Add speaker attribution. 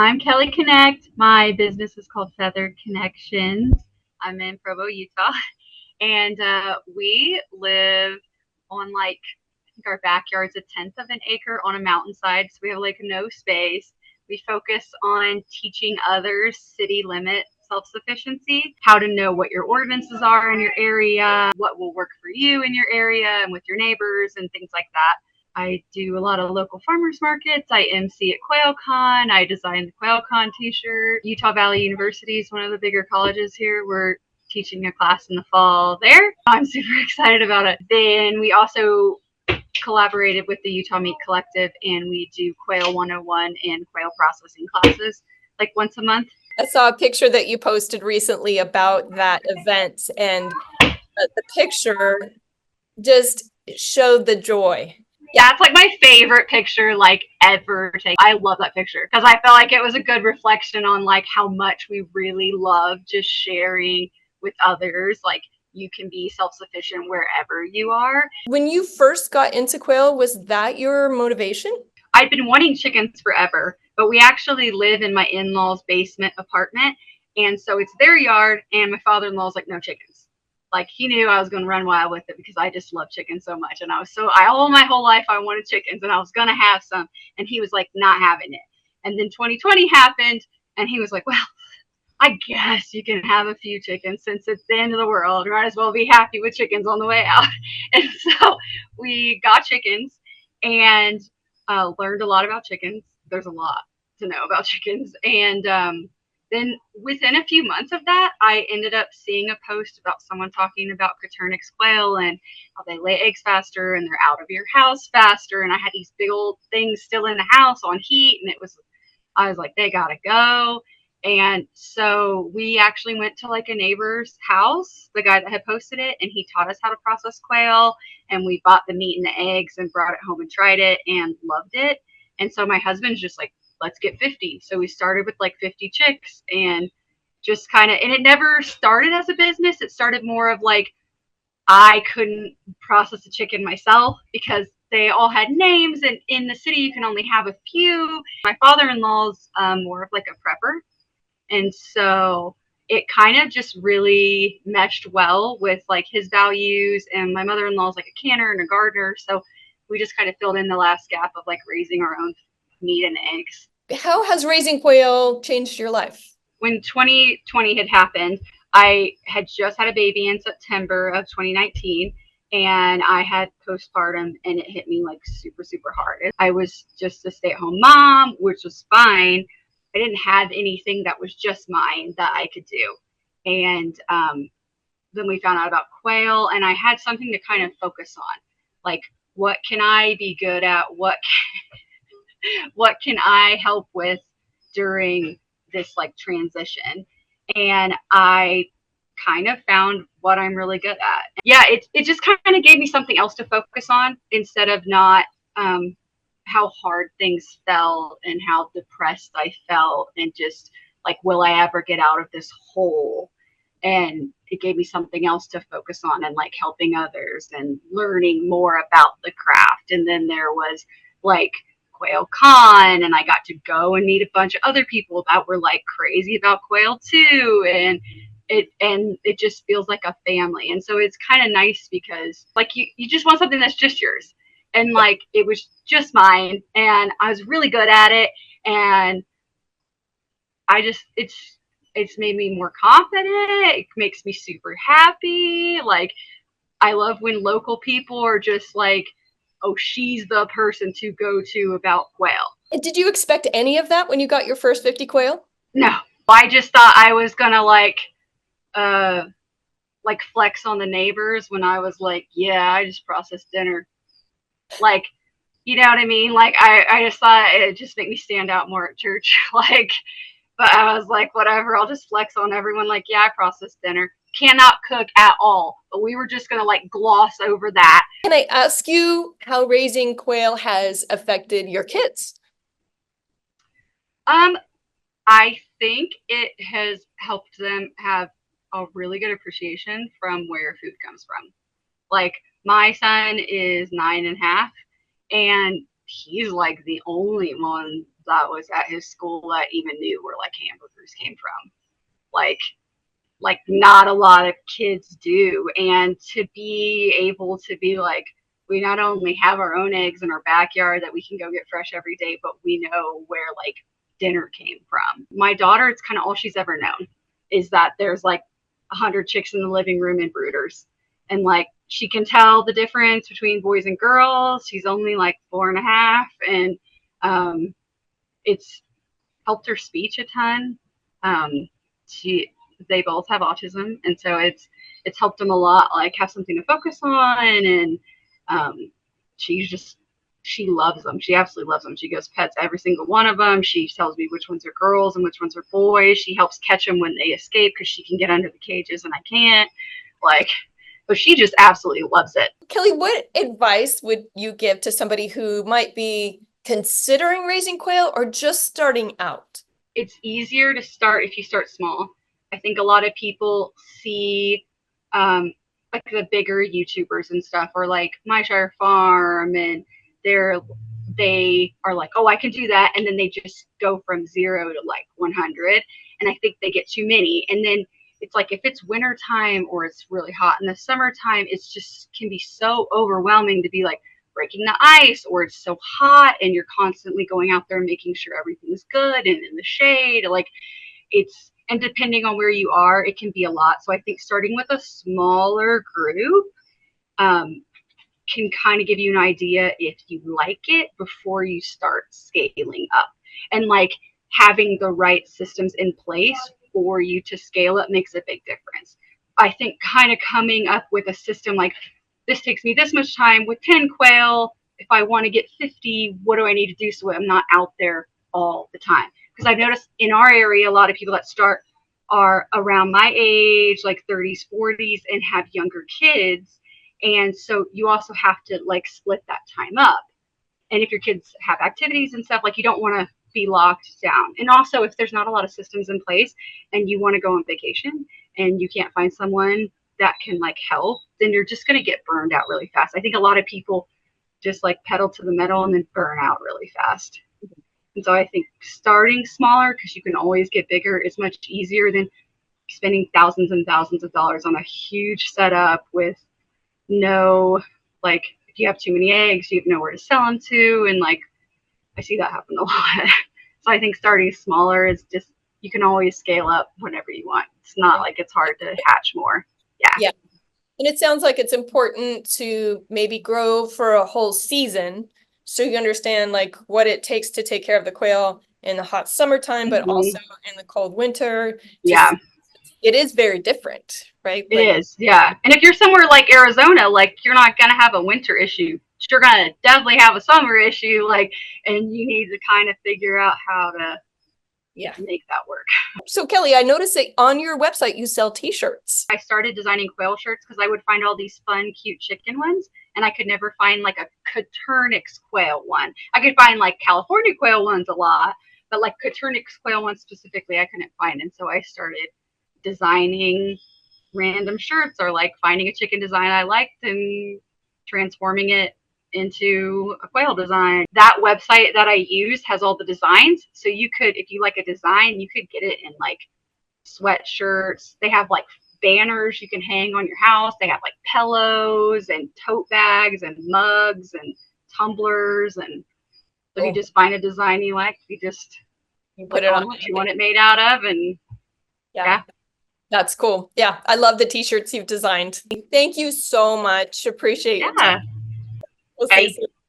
Speaker 1: I'm Kelli Knecht. My business is called Feathered Connections. I'm in Provo, Utah, and we live on I think our backyard's a tenth of an acre on a mountainside, so we have like no space. We focus on teaching others city limit self-sufficiency, how to know what your ordinances are in your area, what will work for you in your area and with your neighbors and things like that. I do a lot of local farmers markets. I MC at QuailCon. I designed the QuailCon t-shirt. Utah Valley University is one of the bigger colleges here. We're teaching a class in the fall there. I'm super excited about it. Then we also collaborated with the Utah Meat Collective, and we do Quail 101 and quail processing classes like once a month.
Speaker 2: I saw a picture that you posted recently about that event, and the picture just showed the joy.
Speaker 1: Yeah, it's like my favorite picture ever taken. I love that picture because I felt like it was a good reflection on how much we really love just sharing with others. You can be self-sufficient wherever you are.
Speaker 2: When you first got into quail, was that your motivation?
Speaker 1: I'd been wanting chickens forever, but we actually live in my in-laws' basement apartment. And so it's their yard, and my father-in-law's like, no chickens. He knew I was going to run wild with it because I just love chickens so much. And all my whole life I wanted chickens, and I was going to have some. And he was like, not having it. And then 2020 happened, and he was like, well, I guess you can have a few chickens since it's the end of the world. You might as well be happy with chickens on the way out. And so we got chickens and learned a lot about chickens. There's a lot to know about chickens. And then within a few months of that, I ended up seeing a post about someone talking about Coturnix Quail and how they lay eggs faster and they're out of your house faster. And I had these big old things still in the house on heat. And I was like, they gotta go. And so we actually went to a neighbor's house, the guy that had posted it, and he taught us how to process quail. And we bought the meat and the eggs and brought it home and tried it and loved it. And so my husband's just like, let's get 50. So we started with 50 chicks and just and it never started as a business. It started more of I couldn't process a chicken myself because they all had names, and in the city you can only have a few. My father-in-law's more of a prepper. And so it kind of just really meshed well with his values. And my mother-in-law is a canner and a gardener. So we just kind of filled in the last gap of raising our own meat and eggs.
Speaker 2: How has raising quail changed your life?
Speaker 1: When 2020 had happened, I had just had a baby in September of 2019. And I had postpartum, and it hit me super, super hard. I was just a stay-at-home mom, which was fine. I didn't have anything that was just mine that I could do. And then we found out about quail, and I had something to kind of focus on. What can I be good at? What can I help with during this transition? And I kind of found what I'm really good at. Yeah, it just kind of gave me something else to focus on instead of not how hard things felt and how depressed I felt and just will I ever get out of this hole? And it gave me something else to focus on and helping others and learning more about the craft. And then there was QuailCon, and I got to go and meet a bunch of other people that were crazy about quail too. And it just feels like a family. And so it's kind of nice because you just want something that's just yours. And it was just mine, and I was really good at it. And it's made me more confident. It makes me super happy. I love when local people are just oh, she's the person to go to about quail.
Speaker 2: Did you expect any of that when you got your first 50 quail?
Speaker 1: No, I just thought I was gonna flex on the neighbors when I was yeah, I just processed dinner. You know what I mean? I just thought it'd just make me stand out more at church. But I was whatever, I'll just flex on everyone. Yeah, I processed dinner. Cannot cook at all. But we were just going to gloss over that.
Speaker 2: Can I ask you how raising quail has affected your kids?
Speaker 1: I think it has helped them have a really good appreciation from where food comes from. My son is 9.5, and he's the only one that was at his school that even knew where like hamburgers came from. Like not a lot of kids do. And to be able to be like, we not only have our own eggs in our backyard that we can go get fresh every day, but we know where like dinner came from. My daughter, it's kind of all she's ever known is that there's like 100 chicks in the living room and brooders. And like she can tell the difference between boys and girls. She's only like 4.5, and it's helped her speech a ton. They both have autism, and so it's helped them a lot, like have something to focus on. And she loves them. She absolutely loves them. She goes pets every single one of them. She tells me which ones are girls and which ones are boys. She helps catch them when they escape because she can get under the cages and I can't. Like, but she just absolutely loves it.
Speaker 2: Kelli, what advice would you give to somebody who might be considering raising quail or just starting out?
Speaker 1: It's easier to start if you start small. I think a lot of people see like the bigger YouTubers and stuff, or like My Shire Farm, and they are like, oh, I can do that, and then they just go from 0 to like 100, and I think they get too many. And then it's like if it's winter time or it's really hot in the summertime, it's just can be so overwhelming to be like breaking the ice, or it's so hot and you're constantly going out there and making sure everything's good and in the shade. Like and depending on where you are, it can be a lot. So I think starting with a smaller group can kind of give you an idea if you like it before you start scaling up. And like having the right systems in place for you to scale up makes a big difference. I think kind of coming up with a system like, this takes me this much time with 10 quail. If I want to get 50, what do I need to do so I'm not out there all the time? Because I've noticed in our area, a lot of people that start are around my age, like 30s, 40s, and have younger kids. And so you also have to like split that time up. And if your kids have activities and stuff, like you don't want to be locked down. And also if there's not a lot of systems in place and you want to go on vacation and you can't find someone that can like help, then you're just going to get burned out really fast. I think a lot of people just like pedal to the metal and then burn out really fast. And so I think starting smaller, because you can always get bigger, is much easier than spending thousands and thousands of dollars on a huge setup with no, like, if you have too many eggs, you have nowhere to sell them to. And like, I see that happen a lot. So I think starting smaller is just, you can always scale up whenever you want. It's not like it's hard to hatch more. Yeah.
Speaker 2: And it sounds like it's important to maybe grow for a whole season so you understand like what it takes to take care of the quail in the hot summertime, but also in the cold winter.
Speaker 1: Yeah.
Speaker 2: It is very different, right?
Speaker 1: It is, yeah. And if you're somewhere like Arizona, like you're not going to have a winter issue. You're going to definitely have a summer issue, like, and you need to kind of figure out how to make that work.
Speaker 2: So Kelli, I noticed that on your website, you sell t-shirts.
Speaker 1: I started designing quail shirts because I would find all these fun, cute chicken ones, and I could never find like a Coturnix Quail one. I could find like California quail ones a lot, but like Coturnix Quail ones specifically, I couldn't find. And so I started designing random shirts, or like finding a chicken design I liked and transforming it into a quail design. That website that I use has all the designs. So you could, if you like a design, you could get it in like sweatshirts. They have like banners you can hang on your house. They have like pillows and tote bags and mugs and tumblers. And so you just find a design you like, you put it on what you want it made out of. And yeah.
Speaker 2: That's cool. Yeah. I love the t-shirts you've designed. Thank you so much. Appreciate it.
Speaker 1: Yeah.
Speaker 2: We'll see you soon.